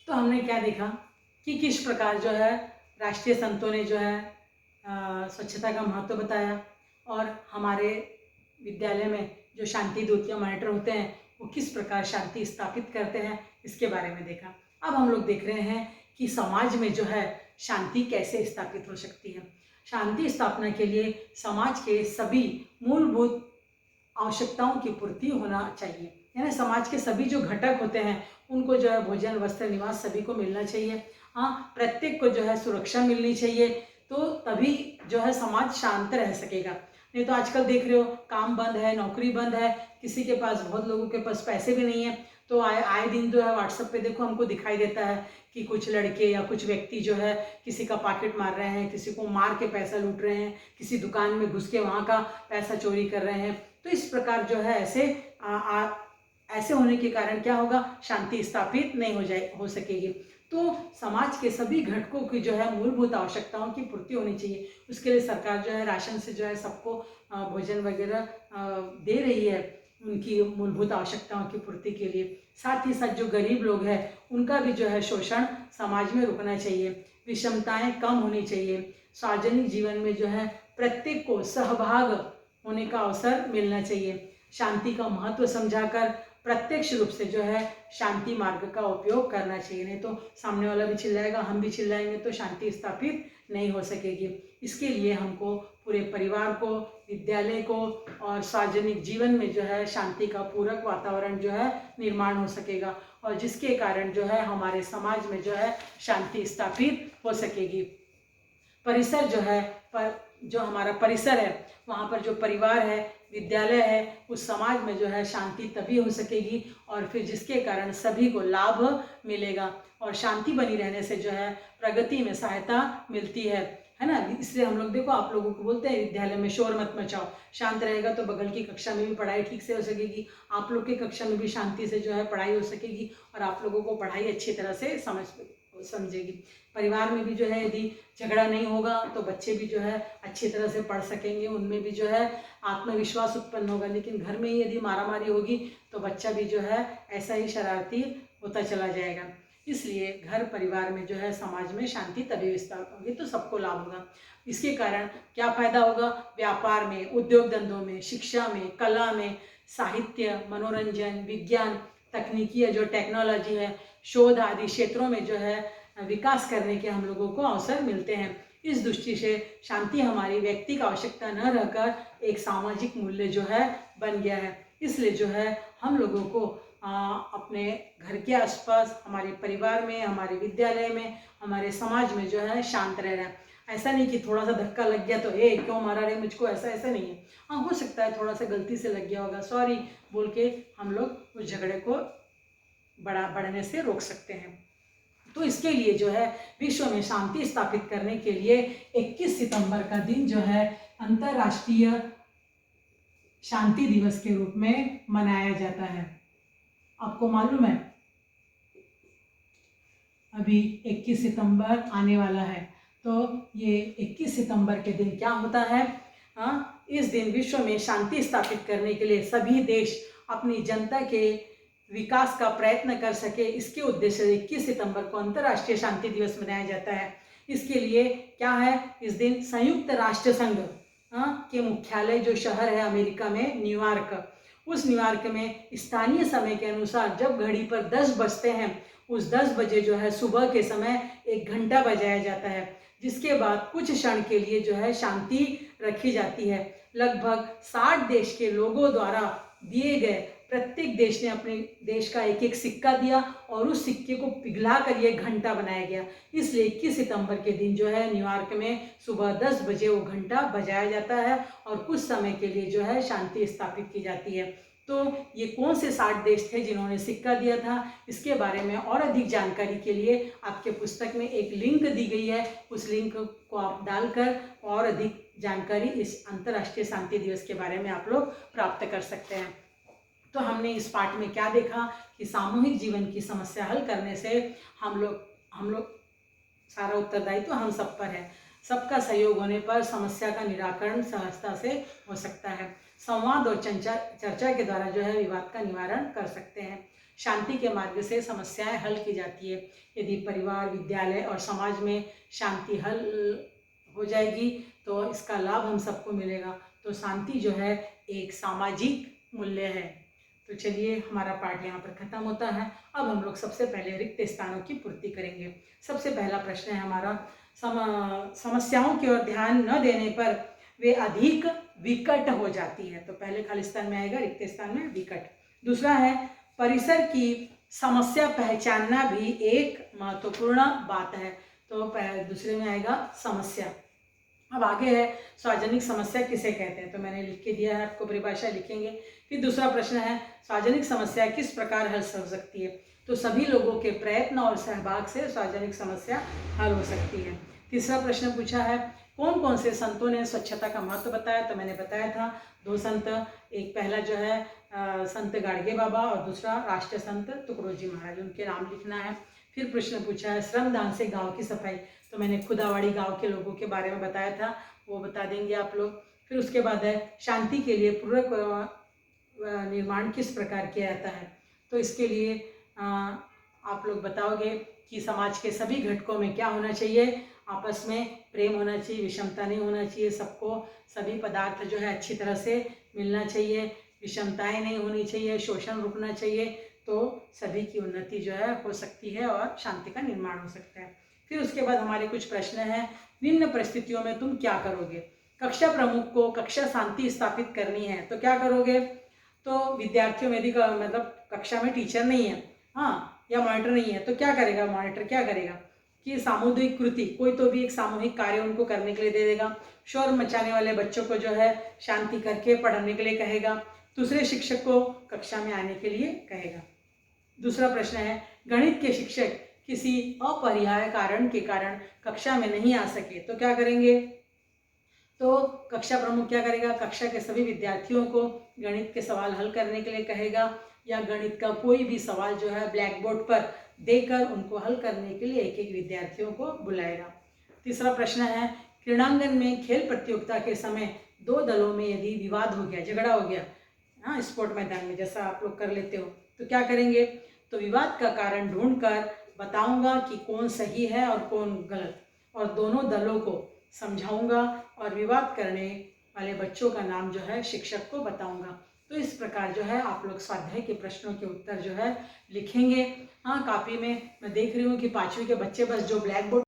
तो हमने क्या देखा कि किस प्रकार जो है राष्ट्रीय संतों ने जो है स्वच्छता का महत्व बताया, और हमारे विद्यालय में जो शांति दूत या मॉनिटर होते हैं वो किस प्रकार शांति स्थापित करते हैं, इसके बारे में देखा। अब हम लोग देख रहे हैं कि समाज में जो है शांति कैसे स्थापित हो सकती है। शांति स्थापना के लिए समाज के सभी मूलभूत आवश्यकताओं की पूर्ति होना चाहिए, यानी समाज के सभी जो घटक होते हैं उनको जो है भोजन, वस्त्र, निवास सभी को मिलना चाहिए। हाँ, प्रत्येक को जो है सुरक्षा मिलनी चाहिए, तो तभी जो है समाज शांत रह सकेगा। नहीं तो आजकल देख रहे हो काम बंद है, नौकरी बंद है, किसी के पास, बहुत लोगों के पास पैसे भी नहीं है, तो आए दिन जो है व्हाट्सएप पे देखो हमको दिखाई देता है कि कुछ लड़के या कुछ व्यक्ति जो है किसी का पॉकेट मार रहे हैं, किसी को मार के पैसा लूट रहे हैं, किसी दुकान में घुस के वहाँ का पैसा चोरी कर रहे हैं। तो इस प्रकार जो है ऐसे होने के कारण क्या होगा, शांति स्थापित नहीं हो सकेगी। तो समाज के सभी घटकों की जो है मूलभूत आवश्यकताओं की पूर्ति होनी चाहिए। उसके लिए सरकार जो है राशन से जो है सबको भोजन वगैरह दे रही है उनकी मूलभूत आवश्यकताओं की पूर्ति के लिए। साथ ही साथ जो गरीब लोग हैं उनका भी जो है शोषण समाज में रुकना चाहिए, विषमताएं कम होनी चाहिए। सार्वजनिक जीवन में जो है प्रत्येक को सहभाग होने का अवसर मिलना चाहिए। शांति का महत्व समझाकर प्रत्यक्ष रूप से जो है शांति मार्ग का उपयोग करना चाहिए, नहीं तो सामने वाला भी चिल्लाएगा, हम भी चिल्लाएंगे, तो शांति स्थापित नहीं हो सकेगी। इसके लिए हमको पूरे परिवार को, विद्यालय को और सार्वजनिक जीवन में जो है शांति का पूरक वातावरण जो है निर्माण हो सकेगा, और जिसके कारण जो है हमारे समाज में जो है शांति स्थापित हो सकेगी। परिसर जो है जो हमारा परिसर है, वहाँ पर जो परिवार है, विद्यालय है, उस समाज में जो है शांति तभी हो सकेगी, और फिर जिसके कारण सभी को लाभ मिलेगा, और शांति बनी रहने से जो है प्रगति में सहायता मिलती है ना। इसलिए हम लोग देखो, आप लोगों को बोलते हैं विद्यालय में शोर मत मचाओ, शांत रहेगा तो बगल की कक्षा में भी पढ़ाई ठीक से हो सकेगी, आप लोग की कक्षा में भी शांति से जो है पढ़ाई हो सकेगी, और आप लोगों को पढ़ाई अच्छी तरह से समझेगी। परिवार में भी जो है यदि झगड़ा नहीं होगा तो बच्चे भी जो है अच्छी तरह से पढ़ सकेंगे, उनमें भी जो है आत्मविश्वास उत्पन्न होगा। लेकिन घर में ही यदि मारामारी होगी तो बच्चा भी जो है ऐसा ही शरारती होता चला जाएगा। इसलिए घर परिवार में जो है समाज में शांति तभी विस्तार होगी तो सबको लाभ होगा। इसके कारण क्या फायदा होगा, व्यापार में, उद्योग धंधों में, शिक्षा में, कला में, साहित्य, मनोरंजन, विज्ञान, तकनीकी जो टेक्नोलॉजी है, शोध आदि क्षेत्रों में जो है विकास करने के हम लोगों को अवसर मिलते हैं। इस दृष्टि से शांति हमारी व्यक्ति का आवश्यकता न रहकर एक सामाजिक मूल्य जो है बन गया है। इसलिए जो है हम लोगों को अपने घर के आसपास, हमारे परिवार में, हमारे विद्यालय में, हमारे समाज में जो है शांत रहना है। ऐसा नहीं कि थोड़ा सा धक्का लग गया तो क्यों मारा रे मुझको, ऐसा नहीं है। हाँ, हो सकता है थोड़ा सा गलती से लग गया होगा, सॉरी बोल के हम लोग उस झगड़े को बढ़ने से रोक सकते हैं। तो इसके लिए जो है विश्व में शांति स्थापित करने के लिए 21 सितंबर का दिन जो है अंतर्राष्ट्रीय शांति दिवस के रूप में मनाया जाता है। आपको मालूम है अभी 21 सितंबर आने वाला है, तो ये 21 सितंबर के दिन क्या होता है, इस दिन विश्व में शांति स्थापित करने के लिए सभी देश अपनी जनता के विकास का प्रयत्न कर सके, इसके उद्देश्य से 21 सितंबर को अंतर्राष्ट्रीय शांति दिवस मनाया जाता है। इसके लिए क्या है, इस दिन संयुक्त राष्ट्र संघ के मुख्यालय जो शहर है अमेरिका में, न्यूयॉर्क, उस न्यूयॉर्क में स्थानीय समय के अनुसार जब घड़ी पर 10 बजते हैं, उस 10 बजे जो है सुबह के समय 1 घंटा बजाया जाता है, जिसके बाद कुछ क्षण के लिए जो है शांति रखी जाती है। लगभग 60 देश के लोगों द्वारा दिए गए, प्रत्येक देश ने अपने देश का एक सिक्का दिया और उस सिक्के को पिघला कर ये घंटा बनाया गया। इसलिए 21 सितंबर के दिन जो है न्यूयॉर्क में सुबह 10 बजे वो घंटा बजाया जाता है और कुछ समय के लिए जो है शांति स्थापित की जाती है। तो ये कौन से 60 देश थे जिन्होंने सिक्का दिया था, इसके बारे में और अधिक जानकारी के लिए आपके पुस्तक में एक लिंक दी गई है, उस लिंक को आप डालकर और अधिक जानकारी इस अंतर्राष्ट्रीय शांति दिवस के बारे में आप लोग प्राप्त कर सकते हैं। तो हमने इस पाठ में क्या देखा कि सामूहिक जीवन की समस्या हल करने से हम लोग सारा उत्तरदायित्व हम सब पर है। सबका सहयोग होने पर समस्या का निराकरण सहजता से हो सकता है। संवाद और चर्चा के द्वारा जो है विवाद का निवारण कर सकते हैं। शांति के मार्ग से समस्याएं हल की जाती है। यदि परिवार, विद्यालय और समाज में शांति हल हो जाएगी तो इसका लाभ हम सबको मिलेगा। तो शांति जो है एक सामाजिक मूल्य है। तो चलिए, हमारा पाठ यहाँ पर खत्म होता है। अब हम लोग सबसे पहले रिक्त स्थानों की पूर्ति करेंगे। सबसे पहला प्रश्न है हमारा, समस्याओं की ओर ध्यान न देने पर वे अधिक विकट हो जाती है। तो पहले खाली स्थान में आएगा, रिक्त स्थान में विकट। दूसरा है, परिसर की समस्या पहचानना भी एक महत्वपूर्ण बात है। तो दूसरे में आएगा समस्या। अब आगे है, सार्वजनिक समस्या किसे कहते हैं। तो मैंने लिख के दिया है, आपको परिभाषा लिखेंगे। फिर दूसरा प्रश्न है, सार्वजनिक समस्या किस प्रकार हल हो सकती है। तो सभी लोगों के प्रयत्न और सहभाग से सार्वजनिक समस्या हल हो सकती है। तीसरा प्रश्न पूछा है, कौन कौन से संतों ने स्वच्छता का महत्व बताया। तो मैंने बताया था 2 संत, एक पहला जो है संत गाडगे बाबा और दूसरा राष्ट्रीय संत तुकडोजी महाराज, उनके नाम लिखना है। फिर प्रश्न पूछा है, श्रमदान से गांव की सफाई। तो मैंने खुदावाड़ी गांव के लोगों के बारे में बताया था, वो बता देंगे आप लोग। फिर उसके बाद है, शांति के लिए पूरक निर्माण किस प्रकार किया जाता है। तो इसके लिए आप लोग बताओगे कि समाज के सभी घटकों में क्या होना चाहिए। आपस में प्रेम होना चाहिए, विषमता नहीं होना चाहिए, सबको सभी पदार्थ जो है अच्छी तरह से मिलना चाहिए, विषमताएं नहीं होनी चाहिए, शोषण रुकना चाहिए। तो सभी की उन्नति जो है हो सकती है और शांति का निर्माण हो सकता है। फिर उसके बाद हमारे कुछ प्रश्न हैं, निम्न परिस्थितियों में तुम क्या करोगे। कक्षा प्रमुख को कक्षा शांति स्थापित करनी है तो क्या करोगे। तो विद्यार्थियों में यदि मतलब कक्षा में टीचर नहीं है, हाँ, या मॉनिटर नहीं है, तो क्या करेगा मॉनिटर, क्या करेगा कि सामुदायिक कृति, कोई तो भी एक सामूहिक कार्य उनको करने के लिए दे देगा। शोर मचाने वाले बच्चों को जो है शांति करके पढ़ने के लिए कहेगा। दूसरे शिक्षक को कक्षा में आने के लिए कहेगा। दूसरा प्रश्न है, गणित के शिक्षक किसी अपरिहार्य कारण के कारण कक्षा में नहीं आ सके तो क्या करेंगे। तो कक्षा प्रमुख क्या करेगा, कक्षा के सभी विद्यार्थियों को गणित के सवाल हल करने के लिए कहेगा, या गणित का कोई भी सवाल जो है ब्लैक बोर्ड पर देकर उनको हल करने के लिए एक एक विद्यार्थियों को बुलाएगा। तीसरा प्रश्न है, क्रीड़ांगन में खेल प्रतियोगिता के समय 2 दलों में यदि विवाद हो गया, झगड़ा हो गया, हाँ, स्पोर्ट मैदान में जैसा आप लोग कर लेते हो, तो क्या करेंगे। तो विवाद का कारण ढूंढकर बताऊंगा कि कौन सही है और कौन गलत, और दोनों दलों को समझाऊंगा और विवाद करने वाले बच्चों का नाम जो है शिक्षक को बताऊंगा। तो इस प्रकार जो है आप लोग स्वाध्याय के प्रश्नों के उत्तर जो है लिखेंगे। हाँ, कॉपी में मैं देख रही हूँ कि 5वीं के बच्चे बस जो ब्लैक बोर्ड